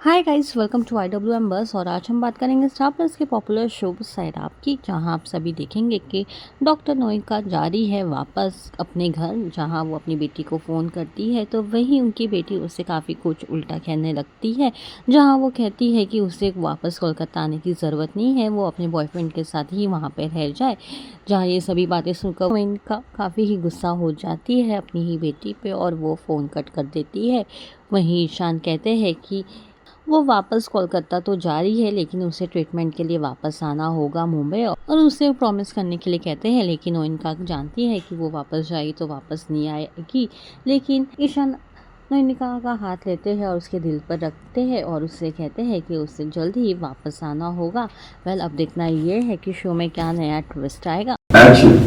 Hi guys, welcome to IWM buzz. और आज हम बात करेंगे स्टार प्लस के पॉपुलर शो साइड आप की, जहां आप सभी देखेंगे कि डॉक्टर नोएका जा रही है वापस अपने घर, जहां वो अपनी बेटी को फ़ोन करती है तो वहीं उनकी बेटी उससे काफ़ी कुछ उल्टा कहने लगती है। जहां वो कहती है कि उसे वापस कोलकाता आने की ज़रूरत नहीं है, वो अपने बॉयफ्रेंड के साथ ही वहाँ पर रह जाए। जहाँ ये सभी बातें सुनकर नोएका काफ़ी ही गुस्सा हो जाती है अपनी ही बेटी पे और वो फ़ोन कट कर देती है। वहीं ईशान कहते हैं कि वो वापस कोलकाता तो जा रही है, लेकिन उसे ट्रीटमेंट के लिए वापस आना होगा मुंबई, और उसे प्रॉमिस करने के लिए कहते हैं। लेकिन वो इनका जानती है कि वो वापस जाएगी तो वापस नहीं आएगी। लेकिन ईशान नैनिका का हाथ लेते हैं और उसके दिल पर रखते हैं और उससे कहते हैं कि उसे जल्द ही वापस आना होगा। वेल, अब देखना ये है कि शो में क्या नया ट्विस्ट आएगा। एक्शन।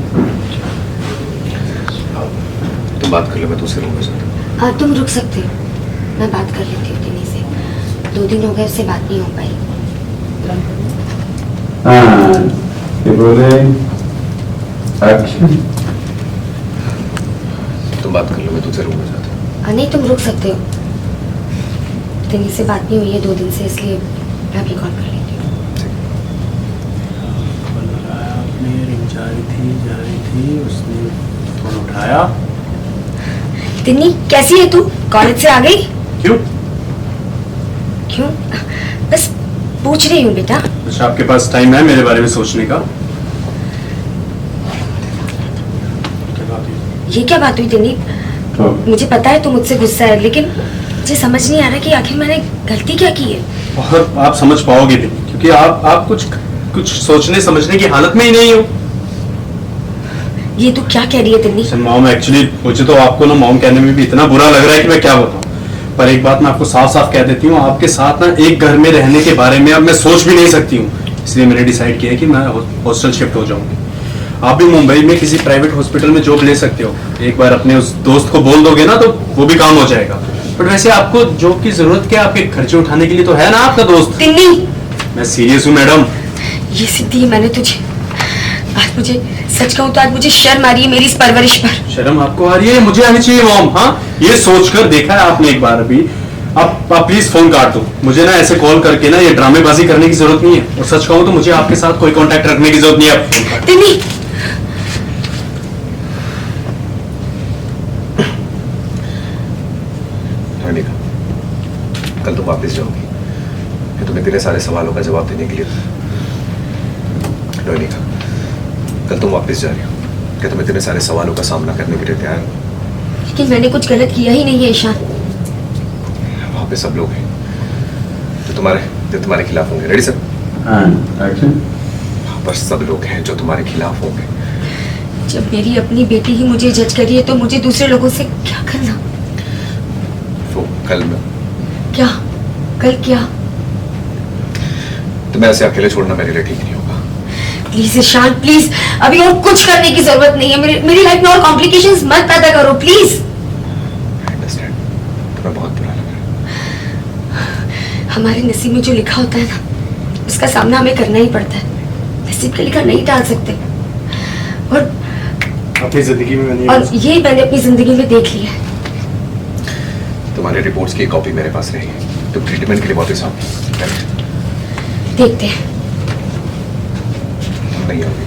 तुम बात कर लो, मैं दूसरे रूम में जाता हूँ। हाँ, तुम रुक सकते हो, मैं बात कर लेती हूँ टिनी से। 2 दिन हो गए, उससे बात नहीं हो पाई। हाँ, ये बोले एक्शन। तुम बात कर लो, मैं दूसरे रूम में जाता हूँ। हाँ, नहीं, तुम रुक सकते हो। टिनी से बात नहीं हुई है 2 दिन से, इसलिए मैं अभी कॉल कर लेती हूँ। आपने रिंग जा रही थी, उसने फोन उठाया। टिनी, कैसी है तू? कॉलेज से आ गई? क्यों? क्यों? बस पूछ रही हूँ बेटा। अच्छा, आपके पास टाइम है मेरे बारे में सोचने का? क्या बात हुई? ये क्या बात हुई टिनी? मुझे पता है तू मुझसे गुस्सा है, लेकिन मुझे समझ नहीं आ रहा कि आखिर मैंने गलती क्या की है। और आप समझ पाओगे भी, क्योंकि आप कुछ सोचने समझने की हालत में ही नहीं हो। ये तू क्या कह रही है टिनी? मॉम, एक्चुअली मुझे तो आपको ना मॉम कहने में भी इतना बुरा लग रहा है कि मैं क्या बताऊं। पर एक बात मैं आपको साफ साफ कह देती हूँ, आपके साथ ना एक घर में रहने के बारे में अब मैं सोच भी नहीं सकती हूँ। इसलिए मैंने डिसाइड किया है कि मैं हॉस्टल शिफ्ट हो जाऊंगी। आप भी मुंबई में किसी प्राइवेट हॉस्पिटल में जॉब ले सकते हो। एक बार अपने उस दोस्त को बोल दोगे ना तो वो भी काम हो जाएगा। बट वैसे आपको जॉब की जरूरत क्या? आपके खर्चे उठाने के लिए तो है ना आपका दोस्त। टिनी, मैं सीरियस हूँ मैडम। ये सिद्धि है मैंने तुझे। आज मुझे सच कहूँ तो आज मुझे शर्म आ रही है मेरी इस परवरिश पर। शर्म आपको आ रही है? मुझे आनी चाहिए मॉम। हाँ, ये सोचकर देखा है आपने एक बार भी? आप प्लीज फोन काट दो। मुझे ना ऐसे कॉल करके ना ये ड्रामेबाजी करने की जरूरत नहीं है। और सच कहूँ तो मुझे आपके साथ कोई कांटेक्ट रखने की जरूरत नहीं है। आप फोन काट दो। टिनी, नैनिका, कल तुम वापस जाओगी, फिर तुम्हें इतने सारे सवालों का जवाब देने के लिए। नैनिका, कल तुम वापस जा रही हो, क्या तुम इतने सारे सवालों का सामना करने के लिए तैयार हो? लेकिन मैंने कुछ गलत किया ही नहीं है ईशान। वहाँ पे सब लोग हैं जो तुम्हारे खिलाफ होंगे। Ready sir? एक्शन। वहाँ पर सब लोग हैं जो तुम्हारे खिलाफ होंगे। जब मेरी अपनी बेटी ही मुझे जज करी है तो मुझे दूसरे लोगों से क्या करना? वो कल मैं क्या? कल क्या? तुम्हें ऐसे अकेले छोड़ना मेरे लिए ठीक नहीं होगा। प्लीज ईशान, प्लीज, अभी और कुछ करने की जरूरत नहीं है। मेरी लाइफ में और कॉम्प्लिकेशंस मत पैदा करो प्लीज। आई अंडरस्टैंड, तुम्हें बहुत बुरा लग रहा है। हमारे नसीब में जो लिखा होता है ना, उसका सामना हमें करना ही पड़ता है। नसीब का लिखा नहीं टाल सकते। और अपनी जिंदगी में ये मैंने अपनी जिंदगी में देख लिया है। तुम्हारे रिपोर्ट्स की कॉपी मेरे पास रहेगी। तुम ट्रीटमेंट के लिए वापस आओ। देखते हैं। तुम नहीं आओगे।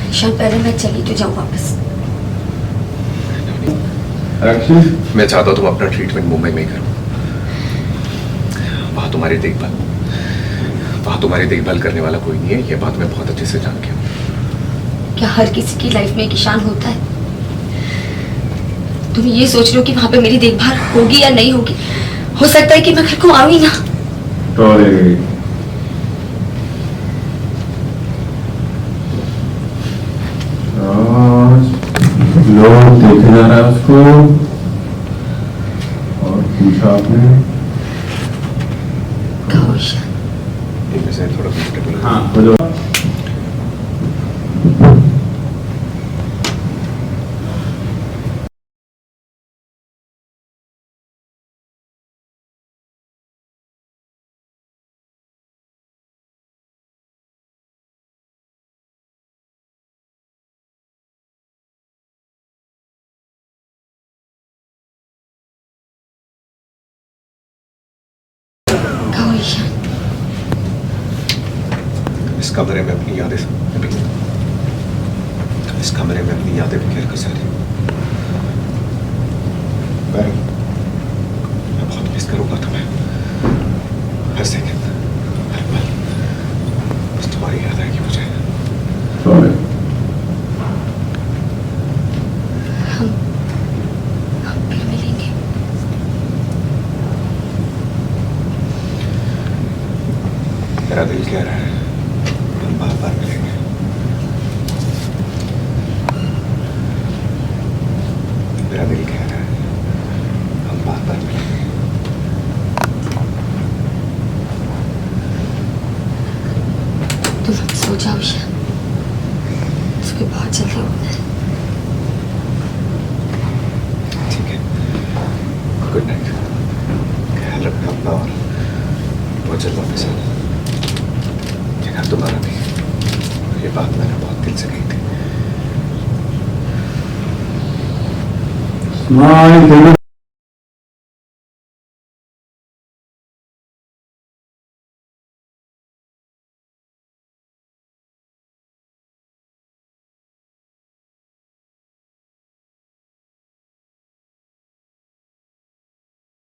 ईशान, पहले मैं चली तो जाऊँ वापस। एक्शन। मैं चाहता हूँ तुम अपना ट्रीटमेंट मुंबई में ही करो। वहाँ तुम्हारी देखभाल करने वाला कोई नहीं है। ये बात मैं बहुत अच्छे से जान गया हूँ। क्या हर किसी की लाइफ में एक ईशान होता है? तुम ये सोच रहे हो कि वहां पे मेरी देखभाल होगी या नहीं होगी? हो सकता है कि मैं घर को आऊं ही ना। लोग देखे जा रहा है उसको और पूछा आपने। कहो ईशान। इनमें से थोड़ा कंफर्टेबल। हाँ, ईशान। इस कमरे में अपनी यादें इस कमरे में अपनी यादें बिखेर कर सारी मैं बहुत मिस करूंगा तुम्हें, हर सेकंड हर पल बस तुम्हारी याद आएगी मुझे। हम फिर मिलेंगे। मेरा दिल कह रहा है हम बार बार मिलेंगे। मेरा दिल कह रहा है हम बार बार मिलेंगे। तुम अब सो जाओ ईशान, सुबह बहुत जल्दी उठना है। ठीक है, गुड नाइट। ख्याल रखना अपना और बहुत जल्द वापस आना। ये घर तुम्हारा भी है और ये बात मैंने बहुत दिल से कही थी।